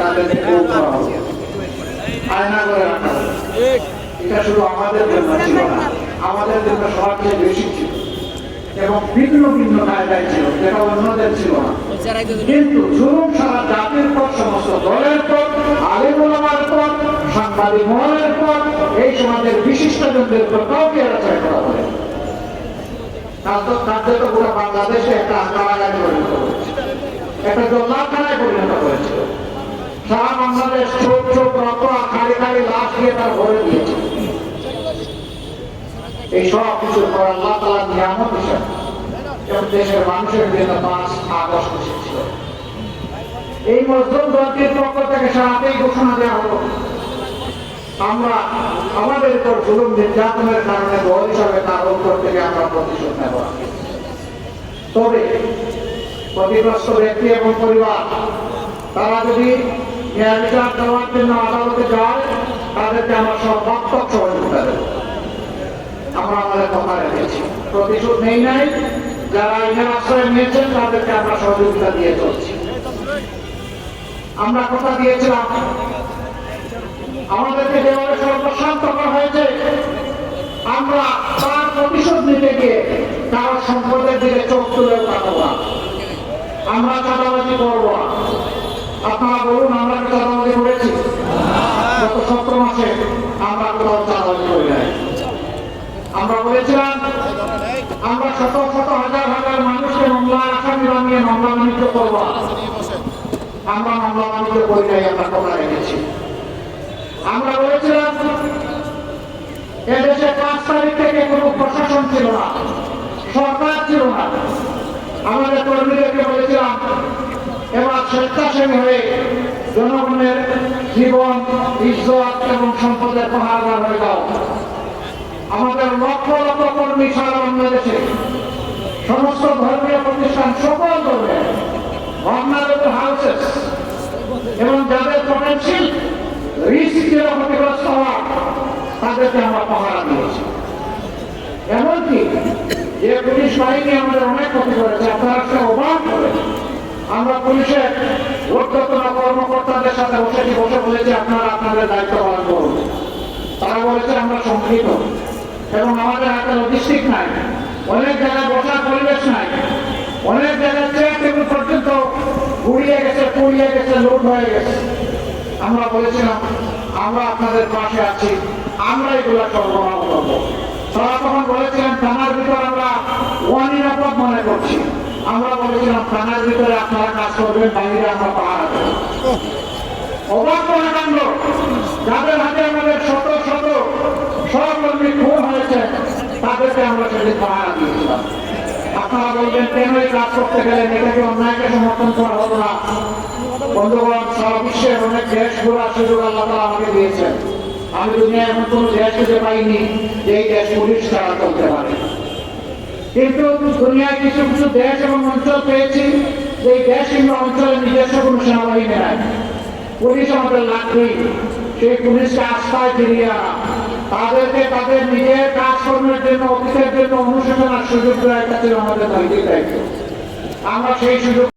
তাদেরকে করা হবে, আয়না করে রাখা হবে। এটা শুধু আমাদের জন্য ছিল না, আমাদের জন্য সবার চেয়ে বেশি ছিল এবং ভিন্ন ভিন্ন কায়দায় ছিল, যেটা অন্যদের ছিল না। কিন্তু জুলুম সারা জাতির পর, সমস্ত দলের পর, আলেম ওলামার পর, সাংবাদিক মহলের পর, এই সমাজের বিশিষ্টজনদের পর কাউকে এড়াচাই করা হবে। কার্যত পুরো বাংলাদেশে একটা কারাগারে পরিণত করেছে, একটা জল্লাখানায় পরিণত করেছিল। সারা বাংলাদেশ চোখ চোখ রক্ত খালি খালি লাশ দিয়ে তার ভরে দিয়েছে। এই সব কিছু পর আল্লাহ তাআলার নিয়ামত হিসেবে এবং দেশের মানুষের জন্য 5 আগস্ট এসেছিল। এই মজলুম দলটির পক্ষ থেকে সারাতেই ঘোষণা দেওয়া হলো, আমরা আমাদের উপর জুলুম নির্যাতনের কারণে দল হিসাবে তার উপর থেকে আমরা প্রতিশোধ নেব। তবে ক্ষতিগ্রস্ত ব্যক্তি এবং পরিবার তারা যদি ন্যায় বিচার দেওয়ার জন্য আদালতে যায়, তাদেরকে আমরা সর্বাত্মক সহযোগিতা দেব। আমরা আমাদের কথা রেখেছি, প্রতিশোধ নেই নাই। যারা আইনের আশ্রয় নিয়েছেন তাদেরকে আমরা সহযোগিতা দিয়ে চলছি। আমরা কথা দিয়েছিলাম, আমাদেরকে যেভাবে সর্বশান্ত করা হয়েছে, আমরা তার প্রতিশোধ নিতে গিয়ে কারো সম্পদের দিকে চোখ তুলে তাকাবো না, আমরা চাঁদাবাজি করবো না। আপনারা বলুন, আমরা কি চাঁদাবাজি করেছি? গত 17 মাসে আমরা কোথাও চাঁদাবাজি করি নাই। আমরা বলেছিলাম আমরা শত শত হাজার হাজার মানুষকে মামলার আসামি বানিয়ে মামলা বাণিজ্য করবো। আমরা মামলা বাণিজ্য করি নাই, আমরা কথা রেখেছি। আমরা বলেছিলাম এদেশে 5 তারিখ থেকে কোনো প্রশাসন ছিল না, সরকার ছিল না। আমাদের কর্মীদেরকে বলেছিলাম এবার স্বেচ্ছাসেবী হয়ে জনগণের জীবন, ইজ্জত এবং সম্পদের পাহারাদার হয়ে যাও। আমাদের লক্ষ লক্ষ কর্মী সারা বাংলাদেশে সমস্ত ধর্মীয় প্রতিষ্ঠান, সকল ধর্মের ভার্নারেবল হাউসেস এবং যাদের পটেনশিয়াল রিস্ক ছিল ক্ষতিগ্রস্ত হওয়া, তাদেরকে আমরা পাহারা দিয়েছি। এমনকি যে পুলিশ বাহিনী আমাদের অনেক ক্ষতি করেছে, আপনারা সে অবাক করে আমরা পুলিশের ঊর্ধ্বতন কর্মকর্তাদের সাথে বসে বলেছি আপনারা আপনাদের দায়িত্ব পালন করুন। তারা বলেছে আমরা সংকৃত এবং আমাদের হাতে লজিস্টিক নাই, অনেক জায়গায় বসার পরিবেশ নাই, অনেক জায়গায় চেয়ার টেবিল পর্যন্ত গুড়িয়ে গেছে, পুড়িয়ে গেছে, লুট হয়ে গেছে। আমরা বলেছিলাম আমরা আপনাদের পাশে আছি, আমরা এগুলো সরবরাহ করবো। তারা তখন বলেছিলেন থানার ভিতরে আমরা অনিরাপদ মনে করছি। আমরা বলেছিলাম থানার ভিতরে আপনারা কাজ করবেন, বাইরে আমরা পাহারা দেব। অবাক মনে কাণ্ড, যাদের হাতে আমাদের শত শত সহকর্মী খুন হয়েছে, তাদেরকে আমরা সেদিন পাহারা দিয়েছিলাম। আপনারা বলবেন কেন এই কাজ করতে গেলেন, এটাকে অন্যায়কে সমর্থন করা হতো না? বন্ধুগণ, সারা বিশ্বের অনেক দেশ ঘোরার সুযোগ আল্লাহ তাআলা আমাকে দিয়েছেন। আমি দুনিয়ায় এমন কোন দেশ খুঁজে পাইনি যে এই দেশ পুলিশ ছাড়া চলতে পারে। কিন্তু দুনিয়ায় কিছু কিছু দেশ এবং অঞ্চল পেয়েছি, যে দেশ কিংবা অঞ্চলের নিজস্ব কোনো সেনাবাহিনী নাই, পুলিশ আমাদের লাগবেই। সেই পুলিশকে আস্থায় ফিরিয়ে আনা, তাদেরকে তাদের নিজের কাজকর্মের জন্য, অফিসের জন্য অনুশোচনার সুযোগ দেওয়ার কাছে আমাদের নৈতিক দায়িত্ব। আমরা সেই সুযোগ